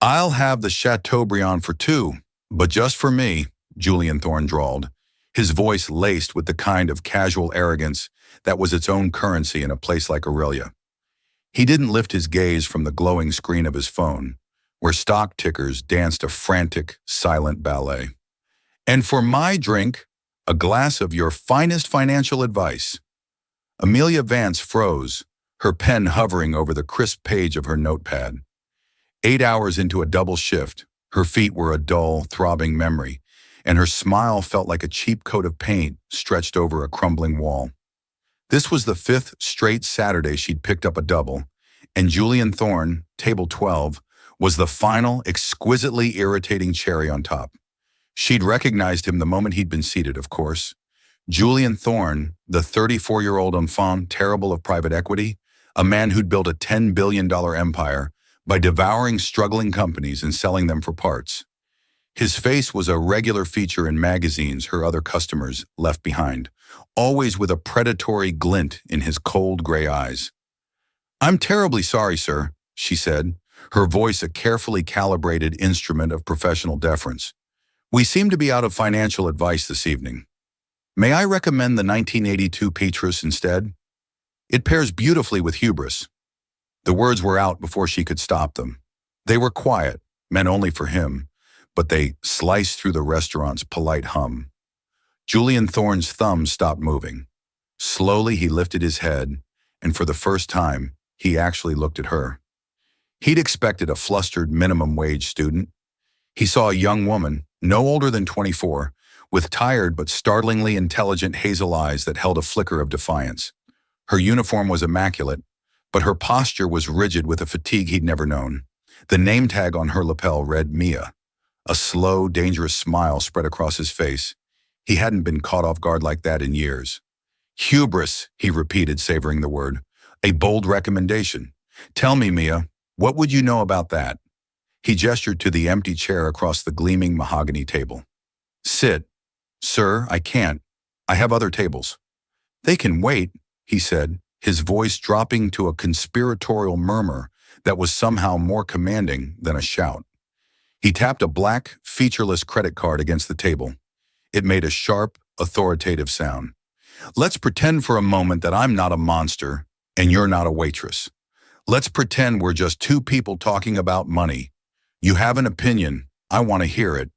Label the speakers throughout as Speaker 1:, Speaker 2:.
Speaker 1: I'll have the Chateaubriand for two, but just for me, Julian Thorne drawled, his voice laced with the kind of casual arrogance that was its own currency in a place like Aurelia. He didn't lift his gaze from the glowing screen of his phone, where stock tickers danced a frantic, silent ballet. And for my drink, a glass of your finest financial advice. Amelia Vance froze, her pen hovering over the crisp page of her notepad. 8 hours into a double shift, her feet were a dull, throbbing memory, and her smile felt like a cheap coat of paint stretched over a crumbling wall. This was the fifth straight Saturday she'd picked up a double, and Julian Thorne, table 12, was the final, exquisitely irritating cherry on top. She'd recognized him the moment he'd been seated, of course. Julian Thorne, the 34-year-old enfant terrible of private equity, a man who'd built a $10 billion empire by devouring struggling companies and selling them for parts. His face was a regular feature in magazines her other customers left behind, always with a predatory glint in his cold gray eyes. "I'm terribly sorry, sir," she said, her voice a carefully calibrated instrument of professional deference. "We seem to be out of financial advice this evening. May I recommend the 1982 Petrus instead? It pairs beautifully with hubris." The words were out before she could stop them. They were quiet, meant only for him, but they sliced through the restaurant's polite hum. Julian Thorne's thumb stopped moving. Slowly he lifted his head, and for the first time, he actually looked at her. He'd expected a flustered minimum wage student. He saw a young woman, no older than 24, with tired but startlingly intelligent hazel eyes that held a flicker of defiance. Her uniform was immaculate, but her posture was rigid with a fatigue he'd never known. The name tag on her lapel read Mia. A slow, dangerous smile spread across his face. He hadn't been caught off guard like that in years. "Hubris," he repeated, savoring the word. "A bold recommendation. Tell me, Mia, what would you know about that?" He gestured to the empty chair across the gleaming mahogany table. "Sit." "Sir, I can't. I have other tables." "They can wait," he said, his voice dropping to a conspiratorial murmur that was somehow more commanding than a shout. He tapped a black, featureless credit card against the table. It made a sharp, authoritative sound. "Let's pretend for a moment that I'm not a monster and you're not a waitress. Let's pretend we're just two people talking about money. You have an opinion. I want to hear it.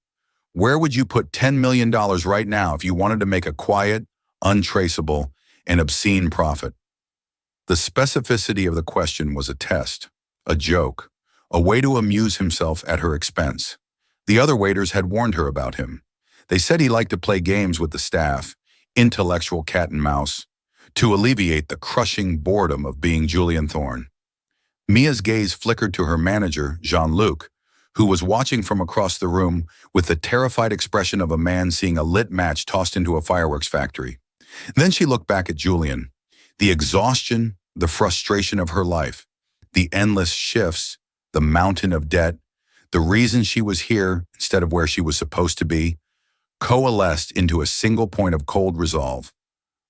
Speaker 1: Where would you put $10 million right now if you wanted to make a quiet, untraceable, and obscene profit?" The specificity of the question was a test, a joke, a way to amuse himself at her expense. The other waiters had warned her about him. They said he liked to play games with the staff, intellectual cat and mouse, to alleviate the crushing boredom of being Julian Thorne. Mia's gaze flickered to her manager, Jean-Luc, who was watching from across the room with the terrified expression of a man seeing a lit match tossed into a fireworks factory. Then she looked back at Julian. The exhaustion, the frustration of her life, the endless shifts, the mountain of debt, the reason she was here instead of where she was supposed to be, coalesced into a single point of cold resolve.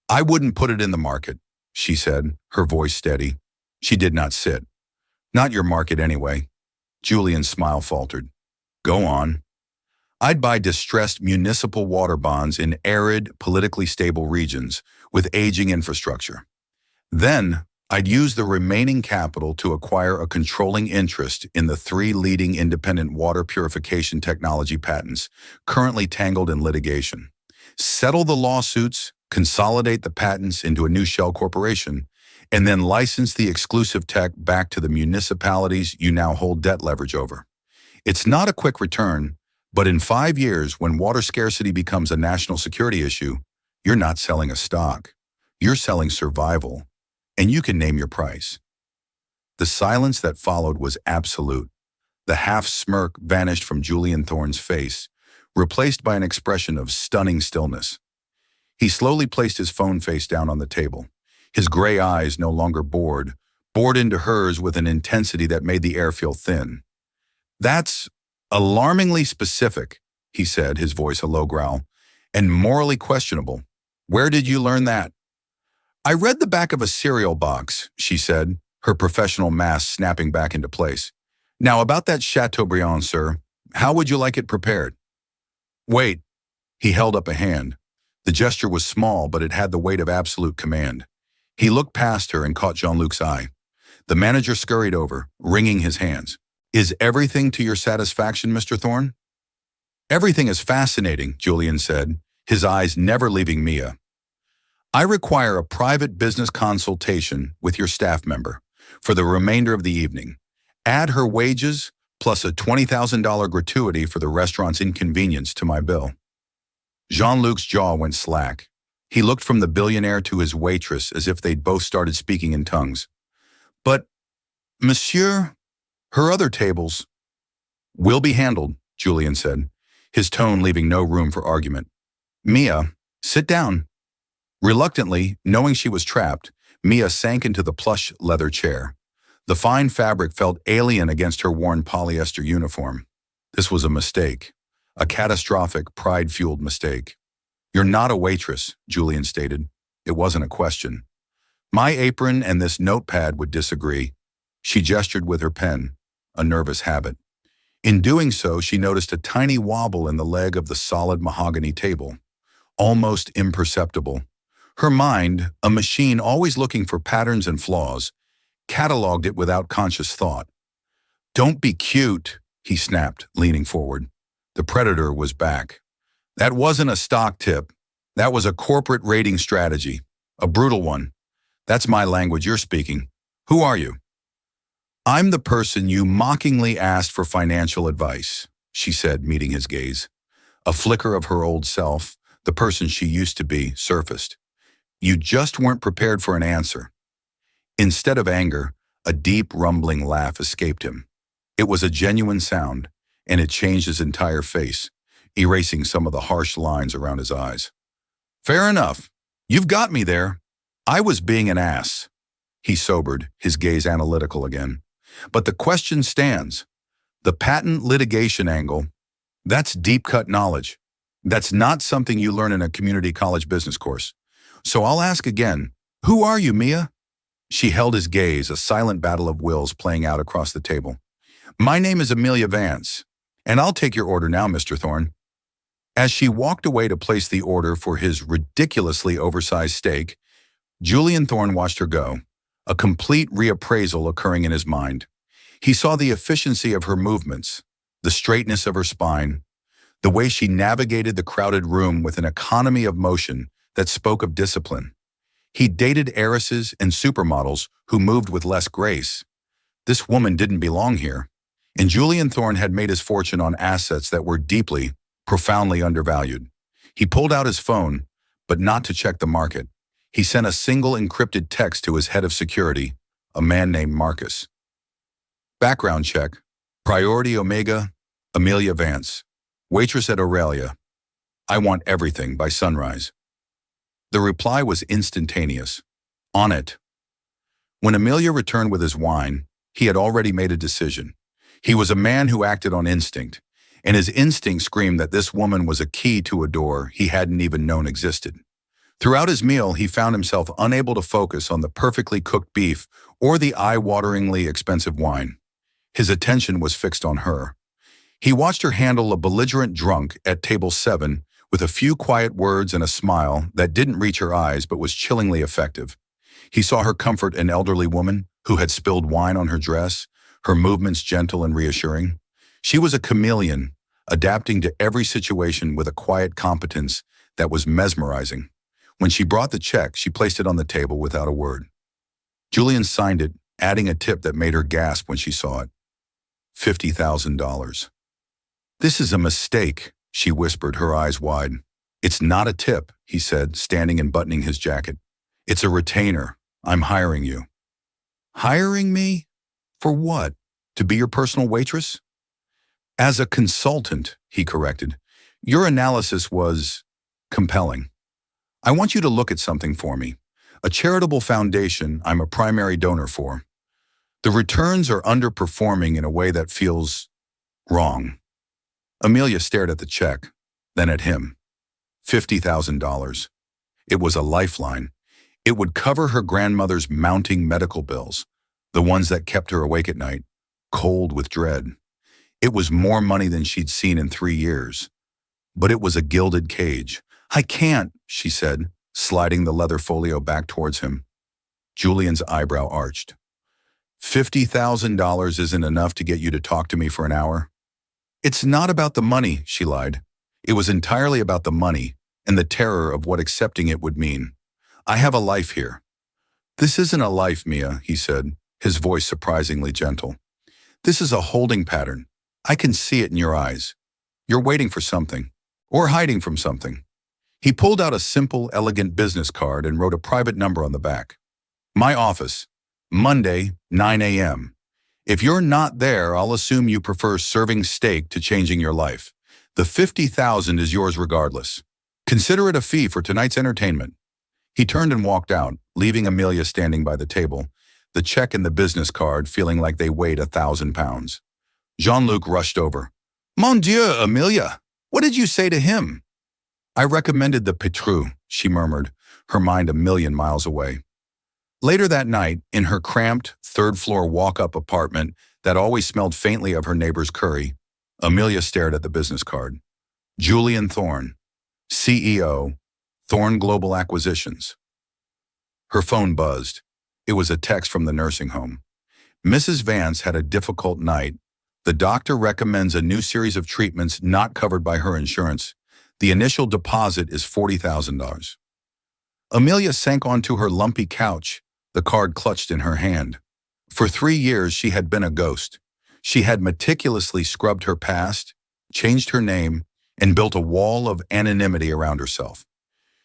Speaker 1: "I wouldn't put it in the market," she said, her voice steady. She did not sit. "Not your market anyway." Julian's smile faltered. "Go on." "I'd buy distressed municipal water bonds in arid, politically stable regions with aging infrastructure. Then, I'd use the remaining capital to acquire a controlling interest in the 3 leading independent water purification technology patents currently tangled in litigation. Settle the lawsuits, consolidate the patents into a new shell corporation, and then license the exclusive tech back to the municipalities you now hold debt leverage over. It's not a quick return, but in 5 years, when water scarcity becomes a national security issue, you're not selling a stock. You're selling survival, and you can name your price." The silence that followed was absolute. The half-smirk vanished from Julian Thorne's face, replaced by an expression of stunning stillness. He slowly placed his phone face down on the table. His gray eyes, no longer bored into hers with an intensity that made the air feel thin. "That's alarmingly specific," he said, his voice a low growl, "and morally questionable. Where did you learn that?" "I read the back of a cereal box," she said, her professional mask snapping back into place. Now about that Chateaubriand, sir. How would you like it prepared? Wait. He held up a hand. The gesture was small, but it had the weight of absolute command. He looked past her and caught Jean-Luc's eye. The manager scurried over, wringing his hands. Is everything to your satisfaction, Mr. Thorne? Everything is fascinating, Julian said, his eyes never leaving Mia. I require a private business consultation with your staff member for the remainder of the evening. Add her wages plus a $20,000 gratuity for the restaurant's inconvenience to my bill. Jean-Luc's jaw went slack. He looked from the billionaire to his waitress as if they'd both started speaking in tongues. But, monsieur, her other tables will be handled, Julian said, his tone leaving no room for argument. Mia, sit down. Reluctantly, knowing she was trapped, Mia sank into the plush leather chair. The fine fabric felt alien against her worn polyester uniform. This was a mistake, a catastrophic, pride-fueled mistake. You're not a waitress, Julian stated. It wasn't a question. My apron and this notepad would disagree. She gestured with her pen, a nervous habit. In doing so, she noticed a tiny wobble in the leg of the solid mahogany table, almost imperceptible. Her mind, a machine always looking for patterns and flaws, cataloged it without conscious thought. Don't be cute, he snapped, leaning forward. The predator was back. That wasn't a stock tip. That was a corporate rating strategy. A brutal one. That's my language you're speaking. Who are you? I'm the person you mockingly asked for financial advice, she said, meeting his gaze. A flicker of her old self, the person she used to be, surfaced. You just weren't prepared for an answer. Instead of anger, a deep, rumbling laugh escaped him. It was a genuine sound, and it changed his entire face, erasing some of the harsh lines around his eyes. Fair enough. You've got me there. I was being an ass. He sobered, his gaze analytical again. But the question stands. The patent litigation angle, that's deep-cut knowledge. That's not something you learn in a community college business course. So I'll ask again, who are you, Mia? She held his gaze, a silent battle of wills playing out across the table. My name is Amelia Vance, and I'll take your order now, Mr. Thorne. As she walked away to place the order for his ridiculously oversized steak, Julian Thorne watched her go, a complete reappraisal occurring in his mind. He saw the efficiency of her movements, the straightness of her spine, the way she navigated the crowded room with an economy of motion that spoke of discipline. He dated heiresses and supermodels who moved with less grace. This woman didn't belong here, and Julian Thorne had made his fortune on assets that were deeply, profoundly undervalued. He pulled out his phone, but not to check the market. He sent a single encrypted text to his head of security, a man named Marcus. Background check. Priority Omega, Amelia Vance. Waitress at Aurelia. I want everything by sunrise. The reply was instantaneous. On it. When Amelia returned with his wine, he had already made a decision. He was a man who acted on instinct, and his instinct screamed that this woman was a key to a door he hadn't even known existed. Throughout his meal, he found himself unable to focus on the perfectly cooked beef or the eye-wateringly expensive wine. His attention was fixed on her. He watched her handle a belligerent drunk at table 7 with a few quiet words and a smile that didn't reach her eyes but was chillingly effective. He saw her comfort an elderly woman who had spilled wine on her dress, her movements gentle and reassuring. She was a chameleon, adapting to every situation with a quiet competence that was mesmerizing. When she brought the check, she placed it on the table without a word. Julian signed it, adding a tip that made her gasp when she saw it. $50,000. This is a mistake, she whispered, her eyes wide. It's not a tip, he said, standing and buttoning his jacket. It's a retainer. I'm hiring you. Hiring me? For what? To be your personal waitress? As a consultant, he corrected. Your analysis was compelling. I want you to look at something for me. A charitable foundation I'm a primary donor for. The returns are underperforming in a way that feels wrong. Amelia stared at the check, then at him. $50,000. It was a lifeline. It would cover her grandmother's mounting medical bills, the ones that kept her awake at night. cold with dread. It was more money than she'd seen in 3 years. But it was a gilded cage. "I can't," she said, sliding the leather folio back towards him. Julian's eyebrow arched. "$50,000 isn't enough to get you to talk to me for an hour?" "It's not about the money," she lied. It was entirely about the money and the terror of what accepting it would mean. "I have a life here." "This isn't a life, Mia," he said, his voice surprisingly gentle. "This is a holding pattern. I can see it in your eyes. You're waiting for something, or hiding from something." He pulled out a simple, elegant business card and wrote a private number on the back. "My office, Monday, 9 a.m. If you're not there, I'll assume you prefer serving steak to changing your life. The $50,000 is yours regardless. Consider it a fee for tonight's entertainment." He turned and walked out, leaving Amelia standing by the table, the check and the business card feeling like they weighed 1,000 pounds. Jean-Luc rushed over. "Mon Dieu, Amelia, what did you say to him?" "I recommended the Petrus," she murmured, her mind a million miles away. Later that night, in her cramped, third-floor walk-up apartment that always smelled faintly of her neighbor's curry, Amelia stared at the business card. Julian Thorne, CEO, Thorne Global Acquisitions. Her phone buzzed. It was a text from the nursing home. "Mrs. Vance had a difficult night. The doctor recommends a new series of treatments not covered by her insurance. The initial deposit is $40,000. Amelia sank onto her lumpy couch, the card clutched in her hand. For 3 years, she had been a ghost. She had meticulously scrubbed her past, changed her name, and built a wall of anonymity around herself.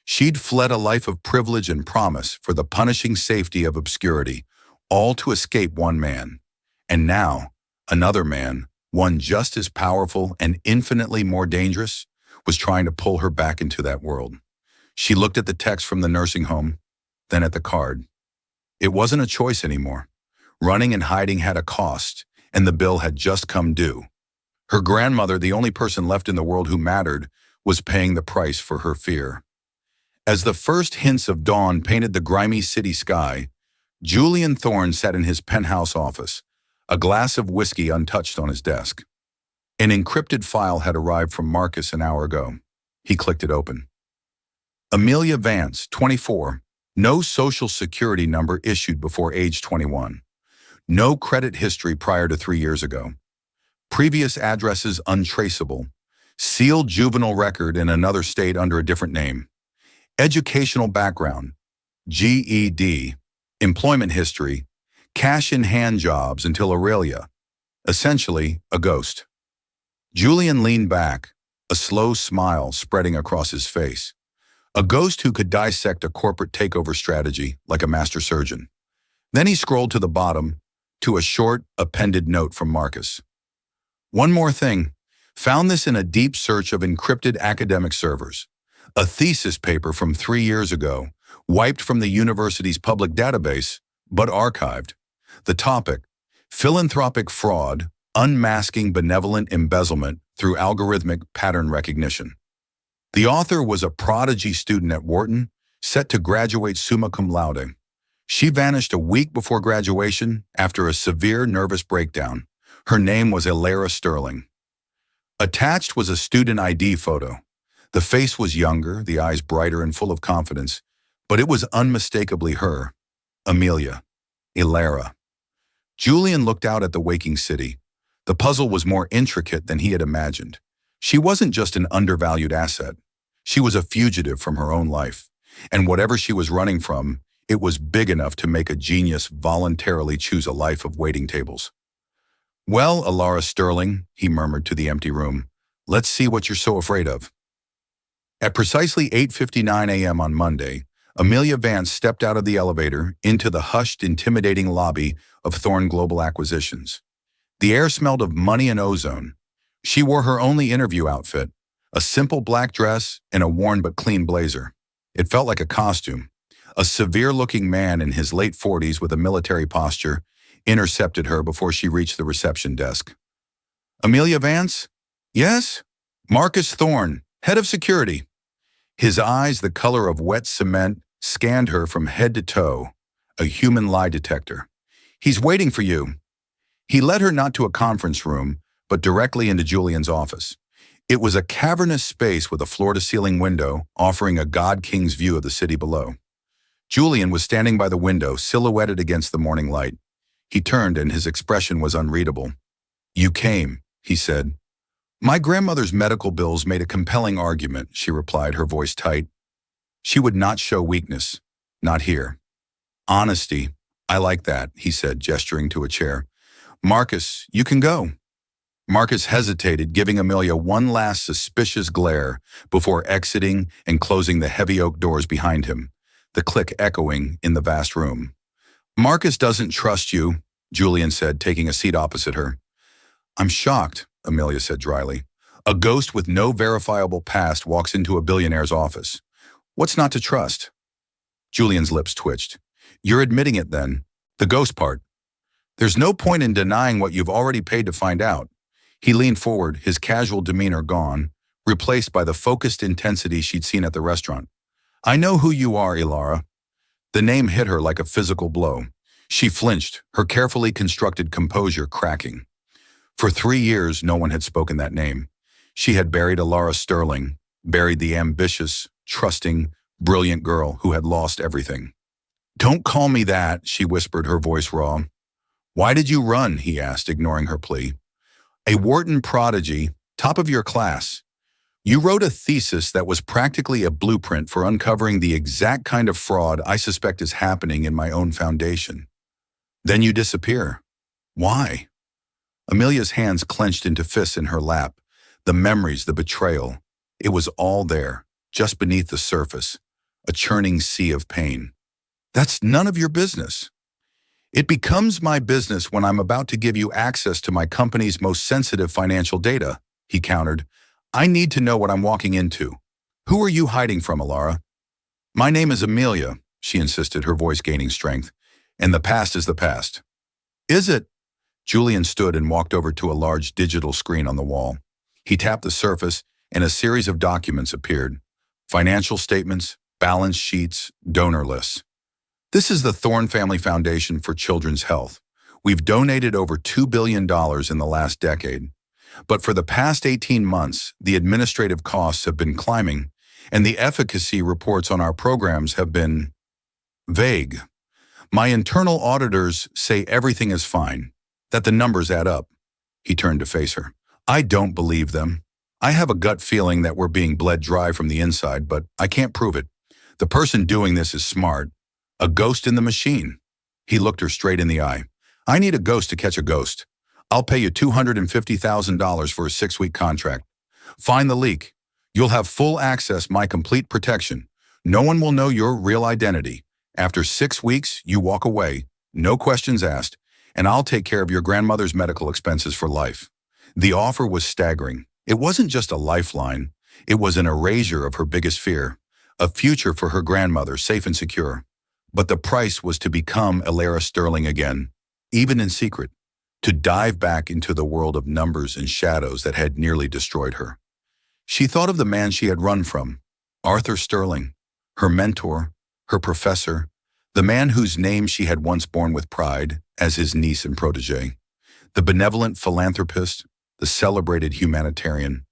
Speaker 1: She'd fled a life of privilege and promise for the punishing safety of obscurity, all to escape one man. And now, another man, one just as powerful and infinitely more dangerous, was trying to pull her back into that world. She looked at the text from the nursing home, then at the card. It wasn't a choice anymore. Running and hiding had a cost, and the bill had just come due. Her grandmother, the only person left in the world who mattered, was paying the price for her fear. As the first hints of dawn painted the grimy city sky, Julian Thorne sat in his penthouse office, a glass of whiskey untouched on his desk. An encrypted file had arrived from Marcus an hour ago. He clicked it open. Amelia Vance, 24, no social security number issued before age 21. No credit history prior to 3 years ago. Previous addresses untraceable. Sealed juvenile record in another state under a different name. Educational background, GED. Employment history, cash-in-hand jobs until Aurelia. Essentially, a ghost. Julian leaned back, a slow smile spreading across his face. A ghost who could dissect a corporate takeover strategy like a master surgeon. Then he scrolled to the bottom, to a short, appended note from Marcus. "One more thing. Found this in a deep search of encrypted academic servers. A thesis paper from 3 years ago, wiped from the university's public database, but archived. The topic, philanthropic fraud, unmasking benevolent embezzlement through algorithmic pattern recognition. The author was a prodigy student at Wharton, set to graduate summa cum laude. She vanished a week before graduation after a severe nervous breakdown. Her name was Elara Sterling. Attached was a student ID photo. The face was younger, the eyes brighter and full of confidence, but it was unmistakably her, Amelia, Elara. Julian looked out at the waking city. The puzzle was more intricate than he had imagined. She wasn't just an undervalued asset. She was a fugitive from her own life. And whatever she was running from, it was big enough to make a genius voluntarily choose a life of waiting tables. "Well, Elara Sterling," he murmured to the empty room, "let's see what you're so afraid of." At precisely 8:59 a.m. on Monday, Amelia Vance stepped out of the elevator into the hushed, intimidating lobby of Thorne Global Acquisitions. The air smelled of money and ozone. She wore her only interview outfit, a simple black dress and a worn but clean blazer. It felt like a costume. A severe-looking man in his late 40s with a military posture intercepted her before she reached the reception desk. "Amelia Vance?" "Yes?" "Marcus Thorne, head of security." His eyes, the color of wet cement, scanned her from head to toe, a human lie detector. "He's waiting for you." He led her not to a conference room, but directly into Julian's office. It was a cavernous space with a floor-to-ceiling window offering a god-king's view of the city below. Julian was standing by the window, silhouetted against the morning light. He turned and his expression was unreadable. "You came," he said. "My grandmother's medical bills made a compelling argument," she replied, her voice tight. She would not show weakness. Not here. "Honesty. I like that," he said, gesturing to a chair. "Marcus, you can go." Marcus hesitated, giving Amelia one last suspicious glare before exiting and closing the heavy oak doors behind him, the click echoing in the vast room. "Marcus doesn't trust you," Julian said, taking a seat opposite her. "I'm shocked," Amelia said dryly. "A ghost with no verifiable past walks into a billionaire's office. What's not to trust?" Julian's lips twitched. "You're admitting it then. The ghost part. There's no point in denying what you've already paid to find out." He leaned forward, his casual demeanor gone, replaced by the focused intensity she'd seen at the restaurant. "I know who you are, Ilara." The name hit her like a physical blow. She flinched, her carefully constructed composure cracking. For 3 years, no one had spoken that name. She had buried Ilara Sterling, buried the ambitious, trusting, brilliant girl who had lost everything. "Don't call me that," she whispered, her voice raw. "Why did you run?" he asked, ignoring her plea. "A Wharton prodigy, top of your class. You wrote a thesis that was practically a blueprint for uncovering the exact kind of fraud I suspect is happening in my own foundation. Then you disappear. Why?" Amelia's hands clenched into fists in her lap. The memories, the betrayal. It was all there, just beneath the surface, a churning sea of pain. "That's none of your business." "It becomes my business when I'm about to give you access to my company's most sensitive financial data," he countered. "I need to know what I'm walking into. Who are you hiding from, Ilara?" "My name is Amelia," she insisted, her voice gaining strength. "And the past is the past." "Is it?" Julian stood and walked over to a large digital screen on the wall. He tapped the surface, and a series of documents appeared. Financial statements, balance sheets, donor lists. "This is the Thorne Family Foundation for Children's Health. We've donated over $2 billion in the last decade. But for the past 18 months, the administrative costs have been climbing, and the efficacy reports on our programs have been vague. My internal auditors say everything is fine, that the numbers add up." He turned to face her. "I don't believe them. I have a gut feeling that we're being bled dry from the inside, but I can't prove it. The person doing this is smart. A ghost in the machine." He looked her straight in the eye. "I need a ghost to catch a ghost. I'll pay you $250,000 for a 6-week contract. Find the leak. You'll have full access, my complete protection. No one will know your real identity. After 6 weeks, you walk away, no questions asked, and I'll take care of your grandmother's medical expenses for life." The offer was staggering. It wasn't just a lifeline. It was an erasure of her biggest fear, a future for her grandmother, safe and secure. But the price was to become Ilara Sterling again, even in secret, to dive back into the world of numbers and shadows that had nearly destroyed her. She thought of the man she had run from, Arthur Sterling, her mentor, her professor, the man whose name she had once borne with pride as his niece and protege, the benevolent philanthropist, the celebrated humanitarian,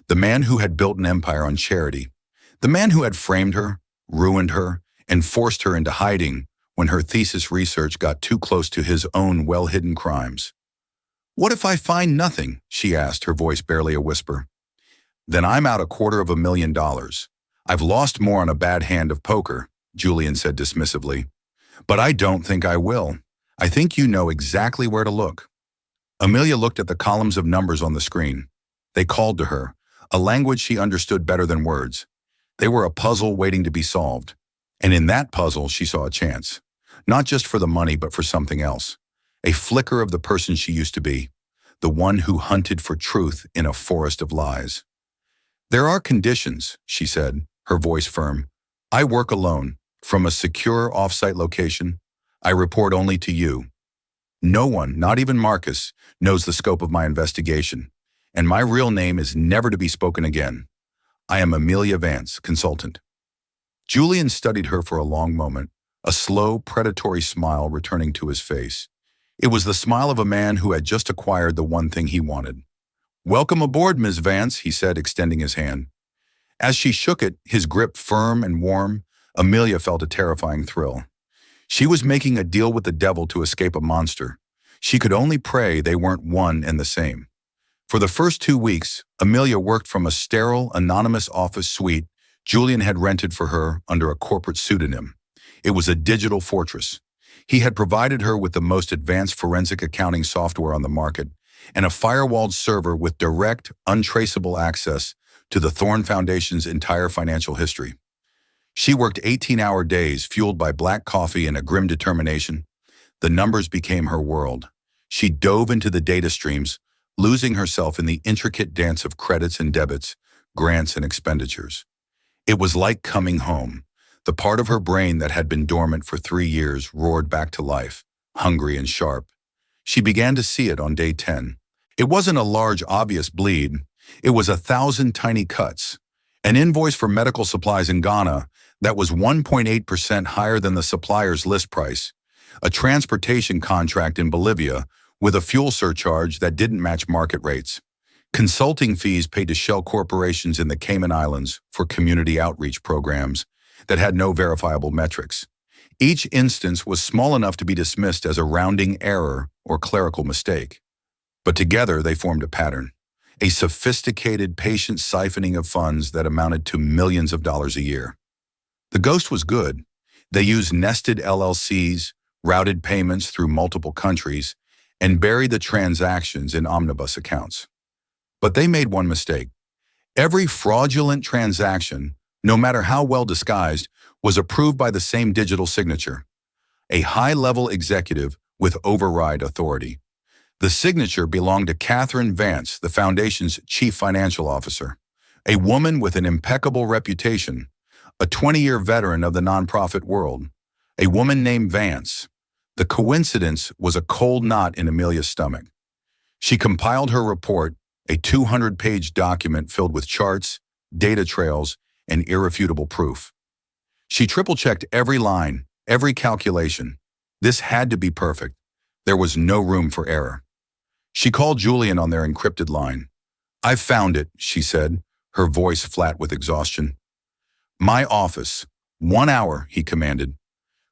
Speaker 1: the man who had built an empire on charity, the man who had framed her, ruined her, and forced her into hiding when her thesis research got too close to his own well-hidden crimes. "What if I find nothing?" she asked, her voice barely a whisper. "Then I'm out $250,000. I've lost more on a bad hand of poker," Julian said dismissively. "But I don't think I will. I think you know exactly where to look." Amelia looked at the columns of numbers on the screen. They called to her, a language she understood better than words. They were a puzzle waiting to be solved. And in that puzzle, she saw a chance. Not just for the money, but for something else. A flicker of the person she used to be. The one who hunted for truth in a forest of lies. "There are conditions," she said, her voice firm. "I work alone, from a secure off-site location. I report only to you. No one, not even Marcus, knows the scope of my investigation. And my real name is never to be spoken again. I am Amelia Vance, consultant." Julian studied her for a long moment, a slow, predatory smile returning to his face. It was the smile of a man who had just acquired the one thing he wanted. "Welcome aboard, Ms. Vance," he said, extending his hand. As she shook it, his grip firm and warm, Amelia felt a terrifying thrill. She was making a deal with the devil to escape a monster. She could only pray they weren't one and the same. For the first 2 weeks, Amelia worked from a sterile, anonymous office suite Julian had rented for her under a corporate pseudonym. It was a digital fortress. He had provided her with the most advanced forensic accounting software on the market and a firewalled server with direct, untraceable access to the Thorne Foundation's entire financial history. She worked 18-hour days fueled by black coffee and a grim determination. The numbers became her world. She dove into the data streams, losing herself in the intricate dance of credits and debits, grants and expenditures. It was like coming home. The part of her brain that had been dormant for 3 years roared back to life, hungry and sharp. She began to see it on day 10. It wasn't a large, obvious bleed. It was 1,000 tiny cuts. An invoice for medical supplies in Ghana that was 1.8% higher than the supplier's list price. A transportation contract in Bolivia with a fuel surcharge that didn't match market rates. Consulting fees paid to shell corporations in the Cayman Islands for community outreach programs that had no verifiable metrics. Each instance was small enough to be dismissed as a rounding error or clerical mistake. But together they formed a pattern, a sophisticated, patient siphoning of funds that amounted to millions of dollars a year. The ghost was good. They used nested LLCs, routed payments through multiple countries, and buried the transactions in omnibus accounts. But they made one mistake. Every fraudulent transaction, no matter how well disguised, was approved by the same digital signature, a high-level executive with override authority. The signature belonged to Catherine Vance, the foundation's chief financial officer, a woman with an impeccable reputation, a 20-year veteran of the nonprofit world, a woman named Vance. The coincidence was a cold knot in Amelia's stomach. She compiled her report, a 200-page document filled with charts, data trails, and irrefutable proof. She triple-checked every line, every calculation. This had to be perfect. There was no room for error. She called Julian on their encrypted line. "I've found it," she said, her voice flat with exhaustion. "My office. 1 hour," he commanded.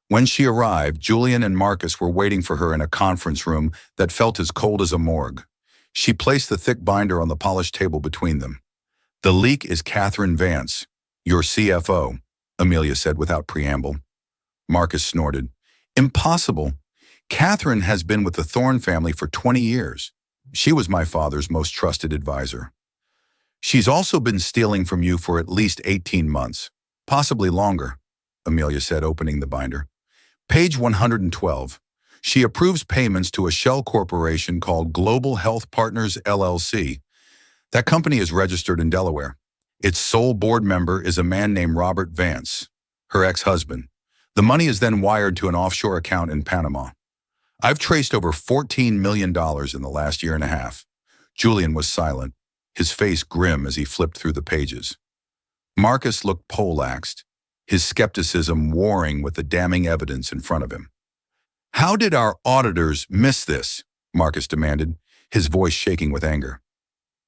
Speaker 1: When she arrived, Julian and Marcus were waiting for her in a conference room that felt as cold as a morgue. She placed the thick binder on the polished table between them. "The leak is Catherine Vance, your CFO," Amelia said without preamble. Marcus snorted. "Impossible. Catherine has been with the Thorne family for 20 years. She was my father's most trusted advisor. She's also been stealing from you for at least 18 months, possibly longer," Amelia said, opening the binder. Page 112. She approves payments to a shell corporation called Global Health Partners LLC. That company is registered in Delaware. Its sole board member is a man named Robert Vance, her ex-husband. The money is then wired to an offshore account in Panama. I've traced over $14 million in the last year and a half. Julian was silent, his face grim as he flipped through the pages. Marcus looked poleaxed, his skepticism warring with the damning evidence in front of him. "How did our auditors miss this?" Marcus demanded, his voice shaking with anger.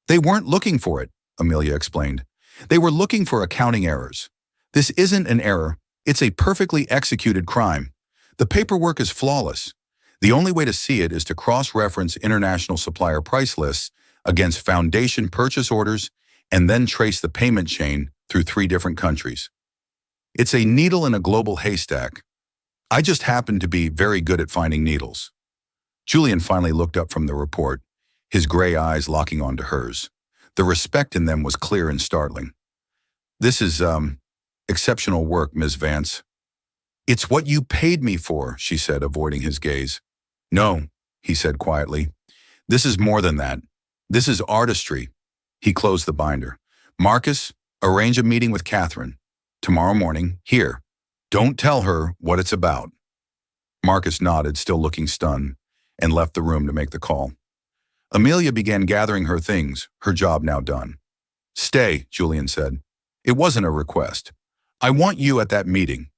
Speaker 1: "They weren't looking for it," Amelia explained. "They were looking for accounting errors. This isn't an error, it's a perfectly executed crime. The paperwork is flawless. The only way to see it is to cross-reference international supplier price lists against foundation purchase orders and then trace the payment chain through 3 different countries. It's a needle in a global haystack. I just happen to be very good at finding needles." Julian finally looked up from the report, his gray eyes locking onto hers. The respect in them was clear and startling. "This is, exceptional work, Ms. Vance." "It's what you paid me for," she said, avoiding his gaze. "No," he said quietly. "This is more than that. This is artistry." He closed the binder. "Marcus, arrange a meeting with Catherine. Tomorrow morning, here. Don't tell her what it's about." Marcus nodded, still looking stunned, and left the room to make the call. Amelia began gathering her things, her job now done. "Stay," Julian said. "It wasn't a request. I want you at that meeting."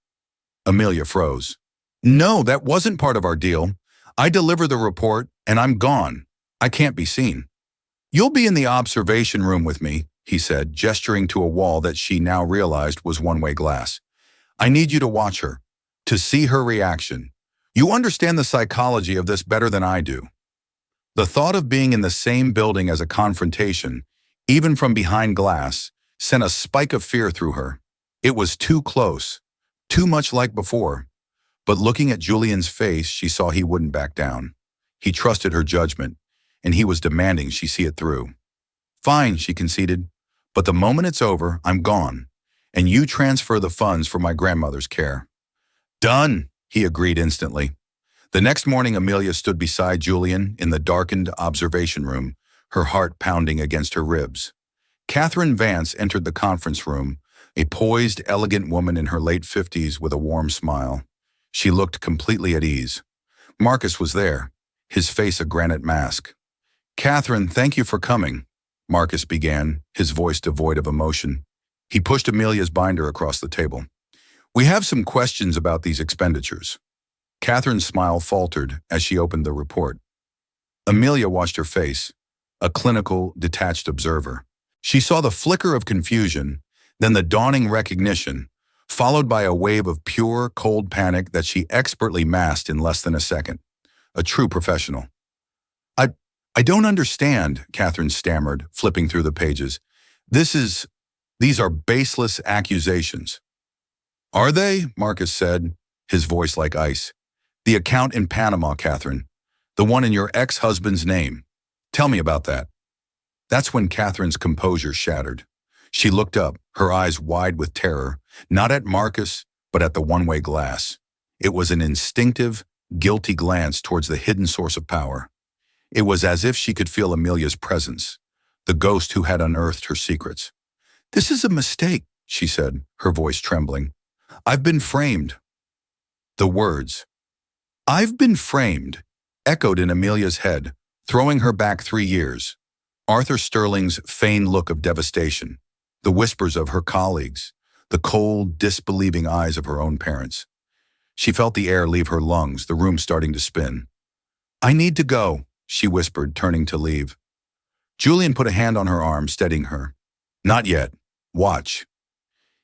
Speaker 1: Amelia froze. "No, that wasn't part of our deal. I deliver the report, and I'm gone. I can't be seen. You'll be in the observation room with me, he said, gesturing to a wall that she now realized was one-way glass. I need you to watch her, to see her reaction. You understand the psychology of this better than I do. The thought of being in the same building as a confrontation, even from behind glass, sent a spike of fear through her. It was too close, too much like before. But looking at Julian's face, she saw he wouldn't back down. He trusted her judgment, and he was demanding she see it through. Fine, she conceded, but the moment it's over, I'm gone, and you transfer the funds for my grandmother's care. Done, he agreed instantly. The next morning, Amelia stood beside Julian in the darkened observation room, her heart pounding against her ribs. Catherine Vance entered the conference room, a poised, elegant woman in her late 50s with a warm smile. She looked completely at ease. Marcus was there, his face a granite mask. Catherine, thank you for coming, Marcus began, his voice devoid of emotion. He pushed Amelia's binder across the table. We have some questions about these expenditures. Catherine's smile faltered as she opened the report. Amelia watched her face, a clinical, detached observer. She saw the flicker of confusion, then the dawning recognition, followed by a wave of pure, cold panic that she expertly masked in less than a second. A true professional. I don't understand, Catherine stammered, flipping through the pages. These are baseless accusations. Are they? Marcus said, his voice like ice. The account in Panama, Catherine. The one in your ex-husband's name. Tell me about that. That's when Catherine's composure shattered. She looked up, her eyes wide with terror, not at Marcus, but at the one-way glass. It was an instinctive, guilty glance towards the hidden source of power. It was as if she could feel Amelia's presence, the ghost who had unearthed her secrets. This is a mistake, she said, her voice trembling. I've been framed. The words, I've been framed, echoed in Amelia's head, throwing her back 3 years. Arthur Sterling's feigned look of devastation, the whispers of her colleagues, the cold, disbelieving eyes of her own parents. She felt the air leave her lungs, the room starting to spin. I need to go, she whispered, turning to leave. Julian put a hand on her arm, steadying her. Not yet. Watch.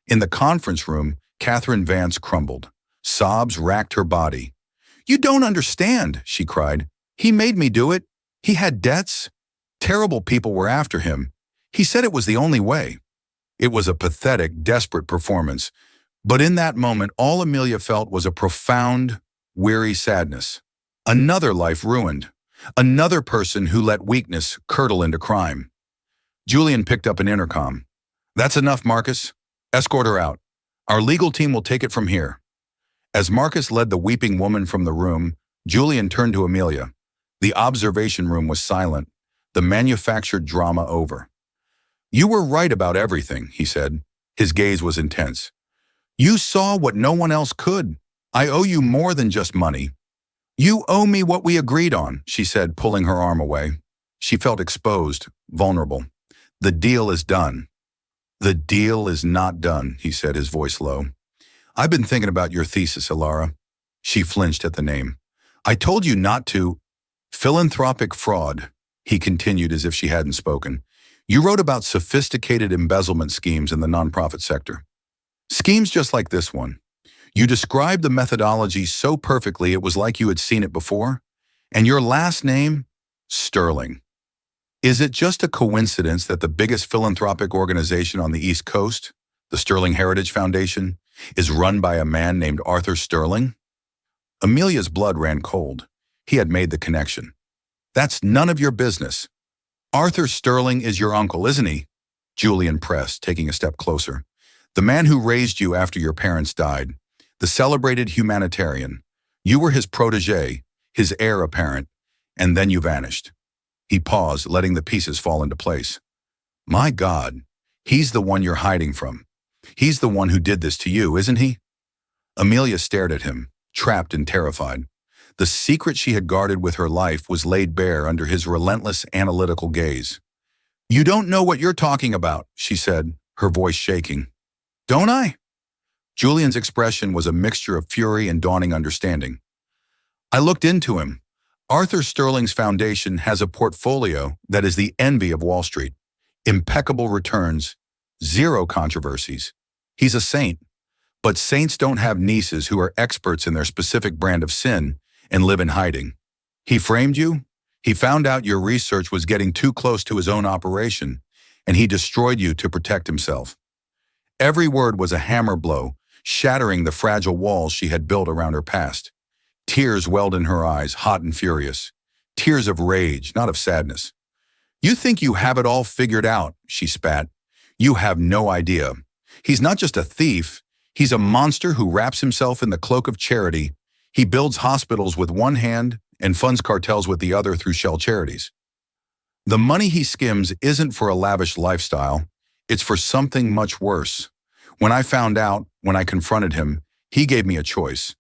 Speaker 1: In the conference room, Catherine Vance crumbled. Sobs racked her body. You don't understand, she cried. He made me do it. He had debts. Terrible people were after him. He said it was the only way. It was a pathetic, desperate performance. But in that moment, all Amelia felt was a profound, weary sadness. Another life ruined. Another person who let weakness curdle into crime. Julian picked up an intercom. That's enough, Marcus. Escort her out. Our legal team will take it from here. As Marcus led the weeping woman from the room, Julian turned to Amelia. The observation room was silent, the manufactured drama over. You were right about everything, he said. His gaze was intense. You saw what no one else could. I owe you more than just money. You owe me what we agreed on, she said, pulling her arm away. She felt exposed, vulnerable. The deal is done. The deal is not done, he said, his voice low. I've been thinking about your thesis, Ilara. She flinched at the name. I told you not to. Philanthropic fraud, he continued as if she hadn't spoken. You wrote about sophisticated embezzlement schemes in the nonprofit sector. Schemes just like this one. You described the methodology so perfectly it was like you had seen it before. And your last name? Sterling. Is it just a coincidence that the biggest philanthropic organization on the East Coast, the Sterling Heritage Foundation, is run by a man named Arthur Sterling? Amelia's blood ran cold. He had made the connection. That's none of your business. Arthur Sterling is your uncle, isn't he? Julian pressed, taking a step closer. The man who raised you after your parents died. The celebrated humanitarian. You were his protege, his heir apparent, and then you vanished. He paused, letting the pieces fall into place. My God, he's the one you're hiding from. He's the one who did this to you, isn't he? Amelia stared at him, trapped and terrified. The secret she had guarded with her life was laid bare under his relentless, analytical gaze. You don't know what you're talking about, she said, her voice shaking. Don't I? Julian's expression was a mixture of fury and dawning understanding. I looked into him. Arthur Sterling's foundation has a portfolio that is the envy of Wall Street. Impeccable returns, zero controversies. He's a saint, but saints don't have nieces who are experts in their specific brand of sin and live in hiding. He framed you. He found out your research was getting too close to his own operation, and he destroyed you to protect himself. Every word was a hammer blow, shattering the fragile walls she had built around her past. Tears welled in her eyes, hot and furious. Tears of rage, not of sadness. "You think you have it all figured out," she spat. "You have no idea. He's not just a thief. He's a monster who wraps himself in the cloak of charity. He builds hospitals with one hand and funds cartels with the other through shell charities. The money he skims isn't for a lavish lifestyle. It's for something much worse. When I found out, when I confronted him, he gave me a choice.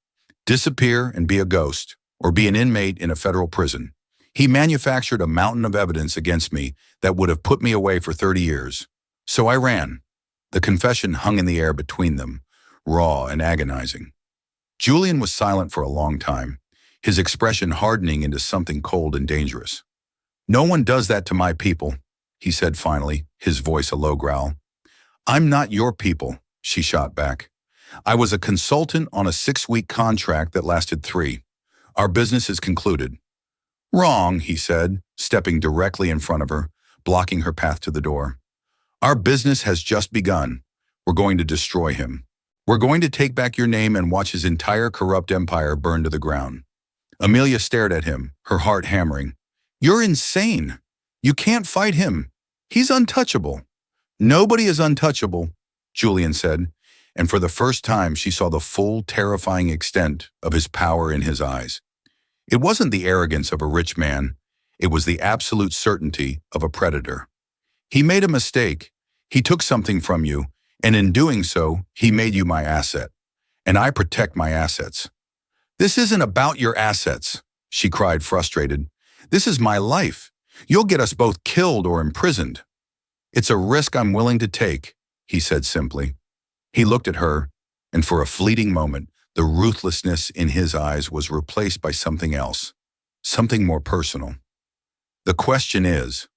Speaker 1: Disappear and be a ghost, or be an inmate in a federal prison. He manufactured a mountain of evidence against me that would have put me away for 30 years. So I ran." The confession hung in the air between them, raw and agonizing. Julian was silent for a long time, his expression hardening into something cold and dangerous. "No one does that to my people," he said finally, his voice a low growl. "I'm not your people," she shot back. "I was a consultant on a 6-week contract that lasted 3. Our business is concluded." "Wrong," he said, stepping directly in front of her, blocking her path to the door. "Our business has just begun. We're going to destroy him. We're going to take back your name and watch his entire corrupt empire burn to the ground." Amelia stared at him, her heart hammering. "You're insane. You can't fight him. He's untouchable." "Nobody is untouchable," Julian said, and for the first time she saw the full, terrifying extent of his power in his eyes. It wasn't the arrogance of a rich man. It was the absolute certainty of a predator. "He made a mistake. He took something from you, and in doing so, he made you my asset. And I protect my assets." "This isn't about your assets," she cried, frustrated. "This is my life. You'll get us both killed or imprisoned." "It's a risk I'm willing to take," he said simply. He looked at her, and for a fleeting moment, the ruthlessness in his eyes was replaced by something else, something more personal. "The question is,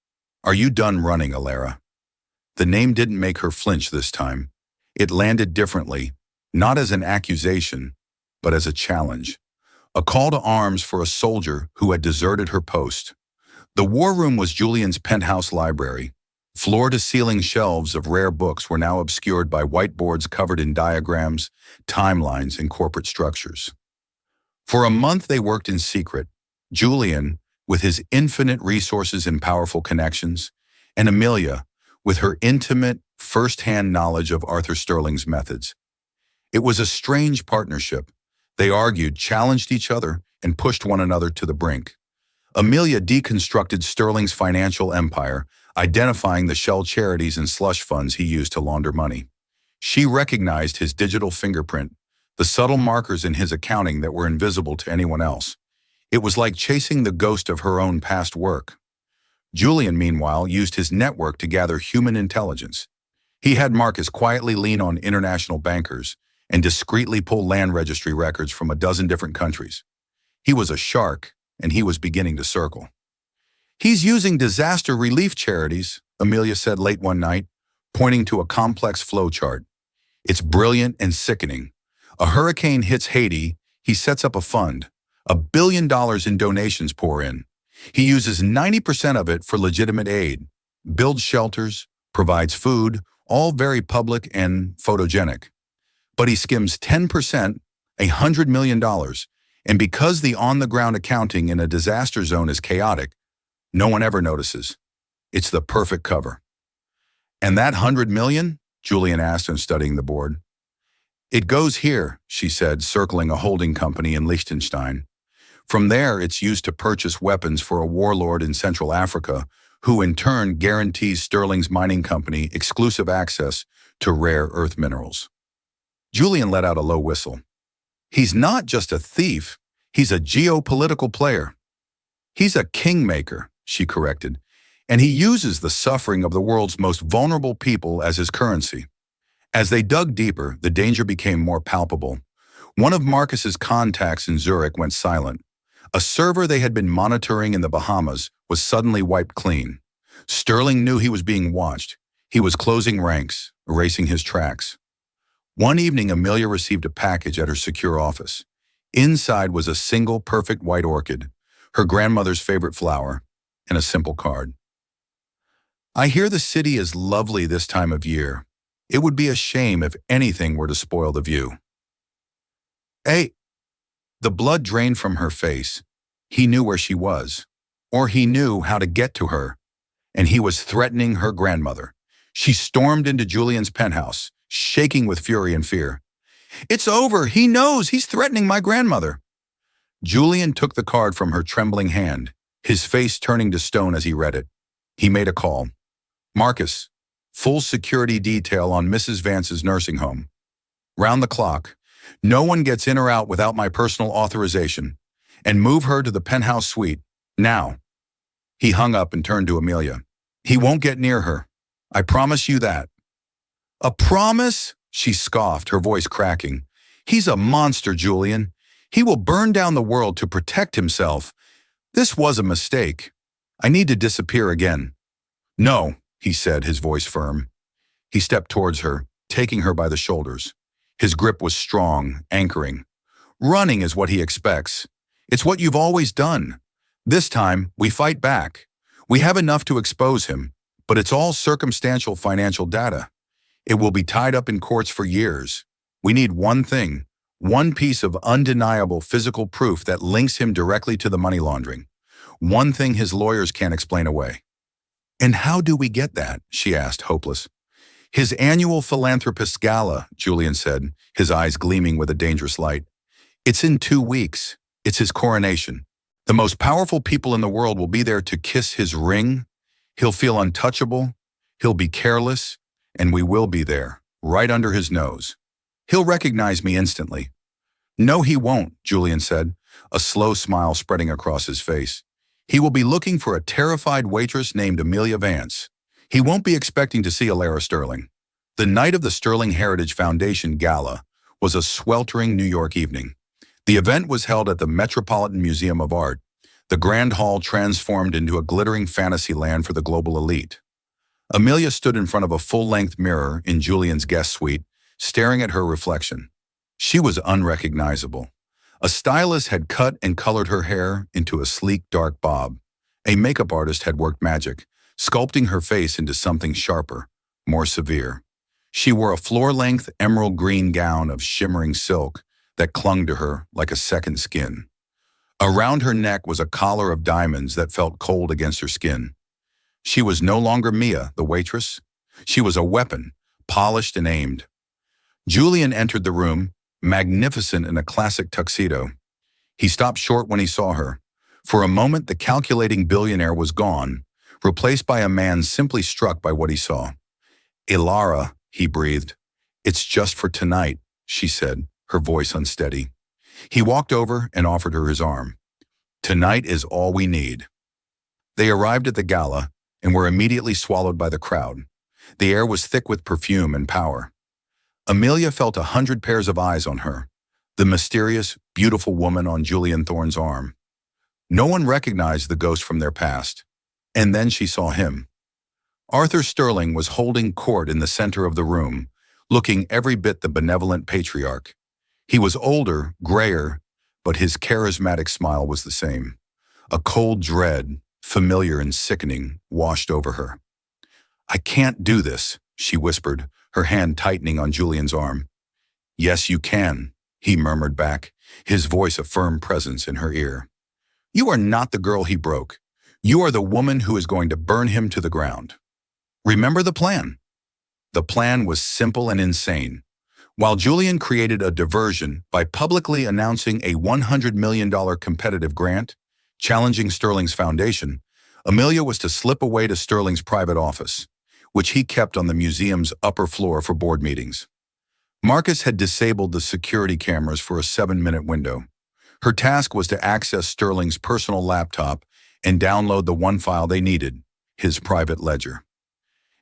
Speaker 1: are you done running, Alara?" The name didn't make her flinch this time. It landed differently, not as an accusation, but as a challenge, a call to arms for a soldier who had deserted her post. The war room was Julian's penthouse library. Floor-to-ceiling shelves of rare books were now obscured by whiteboards covered in diagrams, timelines, and corporate structures. For a month they worked in secret, Julian, with his infinite resources and powerful connections, and Amelia, with her intimate, first-hand knowledge of Arthur Sterling's methods. It was a strange partnership. They argued, challenged each other, and pushed one another to the brink. Amelia deconstructed Sterling's financial empire, identifying the shell charities and slush funds he used to launder money. She recognized his digital fingerprint, the subtle markers in his accounting that were invisible to anyone else. It was like chasing the ghost of her own past work. Julian, meanwhile, used his network to gather human intelligence. He had Marcus quietly lean on international bankers and discreetly pull land registry records from a dozen different countries. He was a shark, and he was beginning to circle. "He's using disaster relief charities," Amelia said late one night, pointing to a complex flowchart. "It's brilliant and sickening. A hurricane hits Haiti, he sets up a fund. $1 billion in donations pour in. He uses 90% of it for legitimate aid, builds shelters, provides food, all very public and photogenic. But he skims 10%, $100 million, and because the on-the-ground accounting in a disaster zone is chaotic, no one ever notices. It's the perfect cover." "And that 100 million?" Julian asked and studying the board. "It goes here," she said, circling a holding company in Liechtenstein. "From there, it's used to purchase weapons for a warlord in Central Africa, who in turn guarantees Sterling's mining company exclusive access to rare earth minerals." Julian let out a low whistle. "He's not just a thief, he's a geopolitical player." "He's a kingmaker," she corrected, "and he uses the suffering of the world's most vulnerable people as his currency." As they dug deeper, the danger became more palpable. One of Marcus's contacts in Zurich went silent. A server they had been monitoring in the Bahamas was suddenly wiped clean. Sterling knew he was being watched. He was closing ranks, erasing his tracks. One evening, Amelia received a package at her secure office. Inside was a single perfect white orchid, her grandmother's favorite flower, and a simple card. I hear the city is lovely this time of year. It would be a shame if anything were to spoil the view. Hey! The blood drained from her face. He knew where she was, or he knew how to get to her, and he was threatening her grandmother. She stormed into Julian's penthouse, shaking with fury and fear. It's over! He knows! He's threatening my grandmother! Julian took the card from her trembling hand, his face turning to stone as he read it. He made a call. Marcus, full security detail on Mrs. Vance's nursing home. Round the clock. No one gets in or out without my personal authorization. And move her to the penthouse suite, now. He hung up and turned to Amelia. He won't get near her. I promise you that. A promise? She scoffed, her voice cracking. He's a monster, Julian. He will burn down the world to protect himself. This was a mistake. I need to disappear again. No, he said, his voice firm. He stepped towards her, taking her by the shoulders. His grip was strong, anchoring. Running is what he expects. It's what you've always done. This time, we fight back. We have enough to expose him, but it's all circumstantial financial data. It will be tied up in courts for years. We need one thing, one piece of undeniable physical proof that links him directly to the money laundering. One thing his lawyers can't explain away. And how do we get that? She asked, hopeless. His annual philanthropist gala, Julian said, his eyes gleaming with a dangerous light. It's in 2 weeks. It's his coronation. The most powerful people in the world will be there to kiss his ring. He'll feel untouchable. He'll be careless. And we will be there, right under his nose. He'll recognize me instantly. No, he won't, Julian said, a slow smile spreading across his face. He will be looking for a terrified waitress named Amelia Vance. He won't be expecting to see Alara Sterling. The night of the Sterling Heritage Foundation Gala was a sweltering New York evening. The event was held at the Metropolitan Museum of Art, the Grand Hall transformed into a glittering fantasy land for the global elite. Amelia stood in front of a full-length mirror in Julian's guest suite, staring at her reflection. She was unrecognizable. A stylist had cut and colored her hair into a sleek, dark bob. A makeup artist had worked magic, sculpting her face into something sharper, more severe. She wore a floor-length emerald green gown of shimmering silk that clung to her like a second skin. Around her neck was a collar of diamonds that felt cold against her skin. She was no longer Mia, the waitress. She was a weapon, polished and aimed. Julian entered the room, magnificent in a classic tuxedo. He stopped short when he saw her. For a moment, the calculating billionaire was gone, replaced by a man simply struck by what he saw. Alara, he breathed. It's just for tonight, she said, her voice unsteady. He walked over and offered her his arm. Tonight is all we need. They arrived at the gala and were immediately swallowed by the crowd. The air was thick with perfume and power. Amelia felt 100 pairs of eyes on her, the mysterious, beautiful woman on Julian Thorne's arm. No one recognized the ghost from their past. And then she saw him. Arthur Sterling was holding court in the center of the room, looking every bit the benevolent patriarch. He was older, grayer, but his charismatic smile was the same. A cold dread, familiar and sickening, washed over her. I can't do this, she whispered, her hand tightening on Julian's arm. Yes, you can, he murmured back, his voice a firm presence in her ear. You are not the girl he broke. You are the woman who is going to burn him to the ground. Remember the plan. The plan was simple and insane. While Julian created a diversion by publicly announcing a $100 million competitive grant, challenging Sterling's foundation, Amelia was to slip away to Sterling's private office, which he kept on the museum's upper floor for board meetings. Marcus had disabled the security cameras for a 7-minute window. Her task was to access Sterling's personal laptop and download the one file they needed, his private ledger.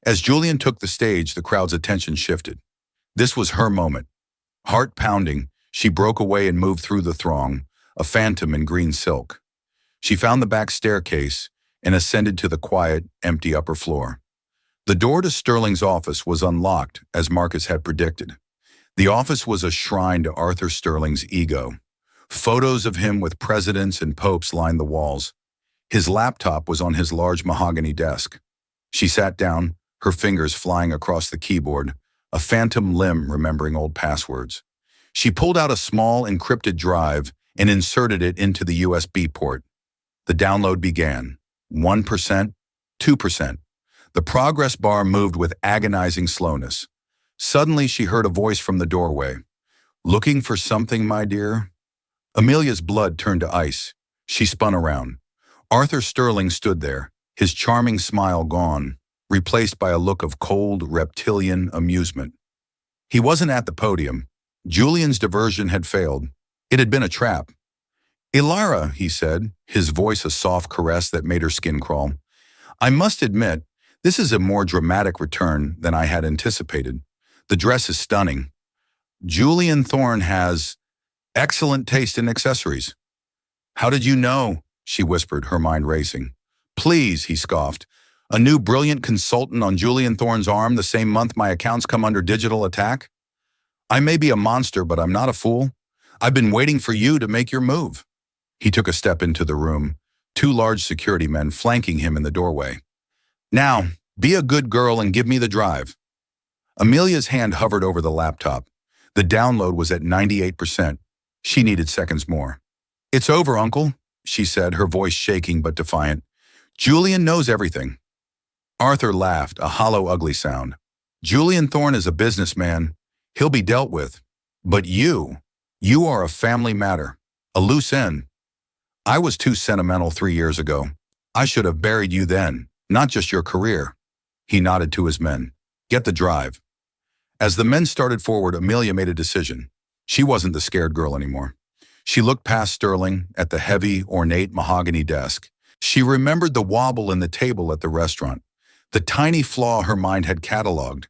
Speaker 1: As Julian took the stage, the crowd's attention shifted. This was her moment. Heart pounding, she broke away and moved through the throng, a phantom in green silk. She found the back staircase and ascended to the quiet, empty upper floor. The door to Sterling's office was unlocked, as Marcus had predicted. The office was a shrine to Arthur Sterling's ego. Photos of him with presidents and popes lined the walls. His laptop was on his large mahogany desk. She sat down, her fingers flying across the keyboard, a phantom limb remembering old passwords. She pulled out a small encrypted drive and inserted it into the USB port. The download began. 1%, 2%. The progress bar moved with agonizing slowness. Suddenly she heard a voice from the doorway. "Looking for something, my dear?" Amelia's blood turned to ice. She spun around. Arthur Sterling stood there, his charming smile gone, replaced by a look of cold, reptilian amusement. He wasn't at the podium. Julian's diversion had failed. It had been a trap. "Ilara," he said, his voice a soft caress that made her skin crawl. "I must admit, this is a more dramatic return than I had anticipated. The dress is stunning. Julian Thorne has excellent taste in accessories." "How did you know?" she whispered, her mind racing. "Please," he scoffed. "A new brilliant consultant on Julian Thorne's arm the same month my accounts come under digital attack? I may be a monster, but I'm not a fool. I've been waiting for you to make your move." He took a step into the room, two large security men flanking him in the doorway. "Now, be a good girl and give me the drive." Amelia's hand hovered over the laptop. The download was at 98%. She needed seconds more. "It's over, Uncle," she said, her voice shaking but defiant. "Julian knows everything." Arthur laughed, a hollow, ugly sound. "Julian Thorne is a businessman. He'll be dealt with. But you are a family matter, a loose end. I was too sentimental 3 years ago. I should have buried you then, not just your career." He nodded to his men. "Get the drive." As the men started forward, Amelia made a decision. She wasn't the scared girl anymore. She looked past Sterling at the heavy, ornate mahogany desk. She remembered the wobble in the table at the restaurant, the tiny flaw her mind had cataloged,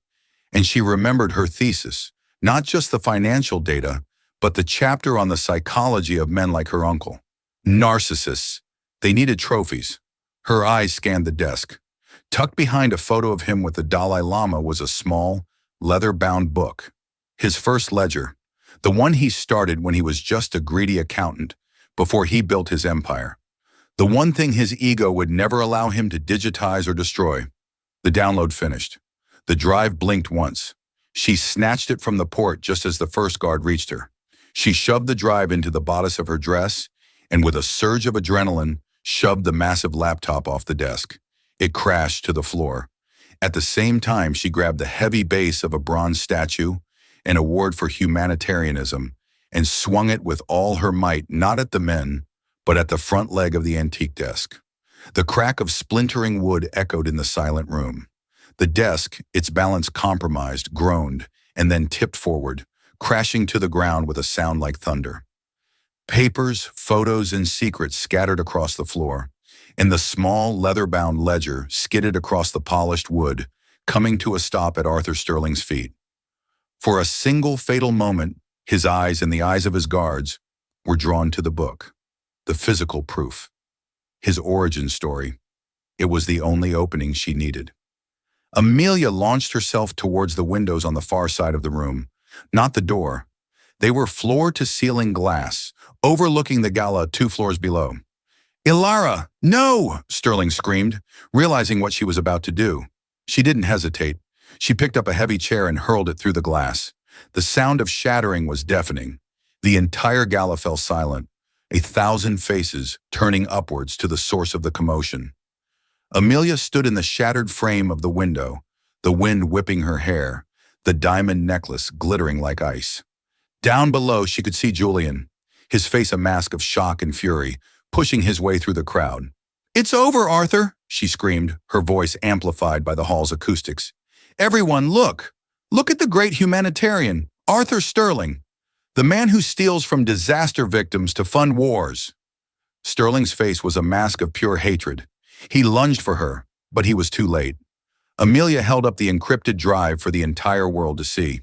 Speaker 1: and she remembered her thesis, not just the financial data, but the chapter on the psychology of men like her uncle. Narcissists. They needed trophies. Her eyes scanned the desk. Tucked behind a photo of him with the Dalai Lama was a small, leather-bound book. His first ledger, the one he started when he was just a greedy accountant, before he built his empire. The one thing his ego would never allow him to digitize or destroy. The download finished. The drive blinked once. She snatched it from the port just as the first guard reached her. She shoved the drive into the bodice of her dress, and with a surge of adrenaline, shoved the massive laptop off the desk. It crashed to the floor. At the same time, she grabbed the heavy base of a bronze statue, an award for humanitarianism, and swung it with all her might, not at the men, but at the front leg of the antique desk. The crack of splintering wood echoed in the silent room. The desk, its balance compromised, groaned, and then tipped forward, crashing to the ground with a sound like thunder. Papers, photos, and secrets scattered across the floor, and the small, leather-bound ledger skidded across the polished wood, coming to a stop at Arthur Sterling's feet. For a single fatal moment, his eyes and the eyes of his guards were drawn to the book, the physical proof, his origin story. It was the only opening she needed. Amelia launched herself towards the windows on the far side of the room, not the door. They were floor-to-ceiling glass, overlooking the gala 2 floors below. "Ilara, no!" Sterling screamed, realizing what she was about to do. She didn't hesitate. She picked up a heavy chair and hurled it through the glass. The sound of shattering was deafening. The entire gala fell silent, 1,000 faces turning upwards to the source of the commotion. Amelia stood in the shattered frame of the window, the wind whipping her hair, the diamond necklace glittering like ice. Down below, she could see Julian, his face a mask of shock and fury, pushing his way through the crowd. "It's over, Arthur," she screamed, her voice amplified by the hall's acoustics. "Everyone, look! Look at the great humanitarian, Arthur Sterling, the man who steals from disaster victims to fund wars." Sterling's face was a mask of pure hatred. He lunged for her, but he was too late. Amelia held up the encrypted drive for the entire world to see.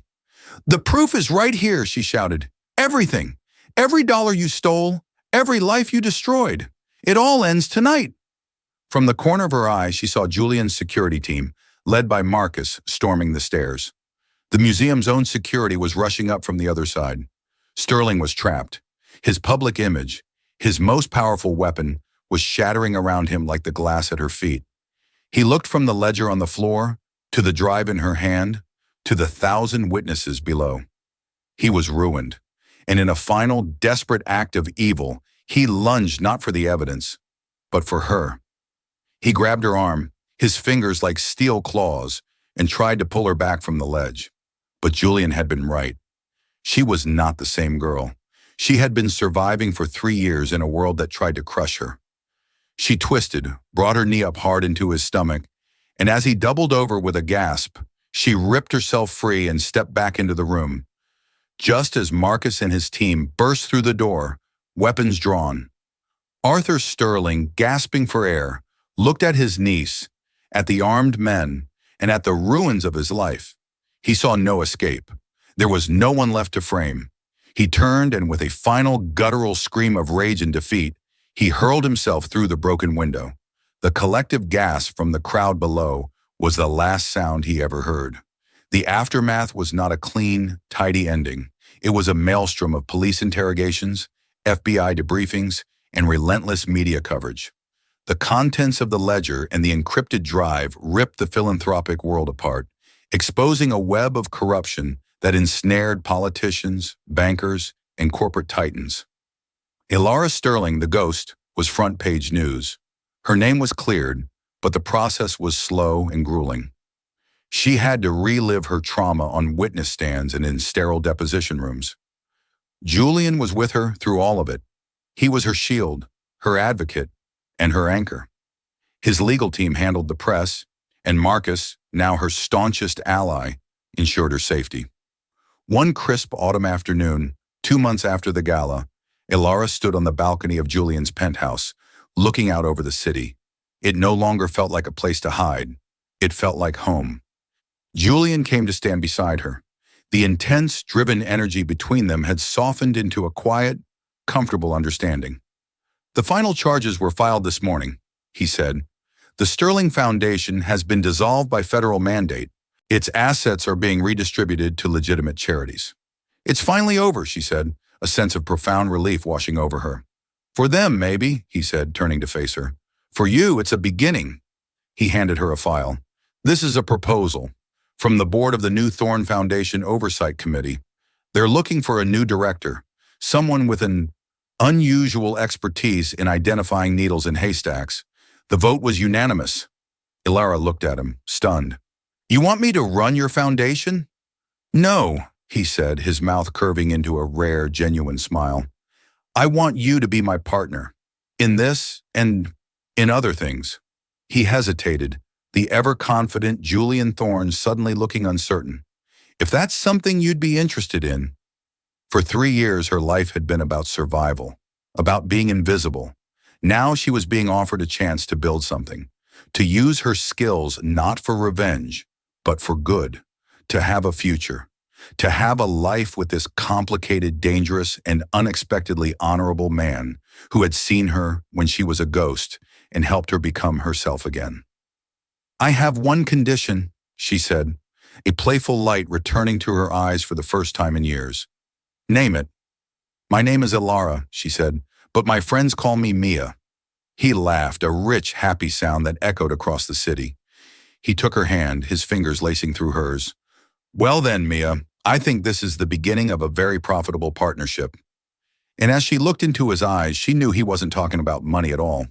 Speaker 1: "The proof is right here," she shouted. "Everything. Every dollar you stole, Every life you destroyed. It all ends tonight." From the corner of her eye, she saw Julian's security team, led by Marcus, storming the stairs. The museum's own security was rushing up from the other side. Sterling was trapped. His public image, his most powerful weapon, was shattering around him like the glass at her feet. He looked from the ledger on the floor, to the drive in her hand, to the 1,000 witnesses below. He was ruined, and in a final, desperate act of evil, he lunged not for the evidence, but for her. He grabbed her arm, his fingers like steel claws, and tried to pull her back from the ledge. But Julian had been right. She was not the same girl. She had been surviving for 3 years in a world that tried to crush her. She twisted, brought her knee up hard into his stomach, and as he doubled over with a gasp, she ripped herself free and stepped back into the room. Just as Marcus and his team burst through the door, weapons drawn, Arthur Sterling, gasping for air, looked at his niece, at the armed men, and at the ruins of his life. He saw no escape. There was no one left to frame. He turned, and with a final guttural scream of rage and defeat, he hurled himself through the broken window. The collective gasp from the crowd below was the last sound he ever heard. The aftermath was not a clean, tidy ending. It was a maelstrom of police interrogations, FBI debriefings, and relentless media coverage. The contents of the ledger and the encrypted drive ripped the philanthropic world apart, exposing a web of corruption that ensnared politicians, bankers, and corporate titans. Ilara Sterling, the ghost, was front-page news. Her name was cleared, but the process was slow and grueling. She had to relive her trauma on witness stands and in sterile deposition rooms. Julian was with her through all of it. He was her shield, her advocate, and her anchor. His legal team handled the press, and Marcus, now her staunchest ally, ensured her safety. One crisp autumn afternoon, 2 months after the gala, Ilara stood on the balcony of Julian's penthouse, looking out over the city. It no longer felt like a place to hide. It felt like home. Julian came to stand beside her. The intense, driven energy between them had softened into a quiet, comfortable understanding. "The final charges were filed this morning," he said. "The Sterling Foundation has been dissolved by federal mandate. Its assets are being redistributed to legitimate charities." "It's finally over," she said, a sense of profound relief washing over her. "For them, maybe," he said, turning to face her. "For you, it's a beginning." He handed her a file. "This is a proposal from the board of the new Thorn Foundation Oversight Committee. They're looking for a new director, someone with an unusual expertise in identifying needles in haystacks. The vote was unanimous." Ilara looked at him, stunned. "You want me to run your foundation?" "No," he said, his mouth curving into a rare, genuine smile. "I want you to be my partner. In this and in other things." He hesitated, the ever-confident Julian Thorne suddenly looking uncertain. "If that's something you'd be interested in." For 3 years, her life had been about survival, about being invisible. Now she was being offered a chance to build something, to use her skills not for revenge, but for good, to have a future, to have a life with this complicated, dangerous, and unexpectedly honorable man who had seen her when she was a ghost and helped her become herself again. "I have one condition," she said, a playful light returning to her eyes for the first time in years. "Name it." "My name is Ilara," she said, "but my friends call me Mia." He laughed, a rich, happy sound that echoed across the city. He took her hand, his fingers lacing through hers. "Well then, Mia, I think this is the beginning of a very profitable partnership." And as she looked into his eyes, she knew he wasn't talking about money at all.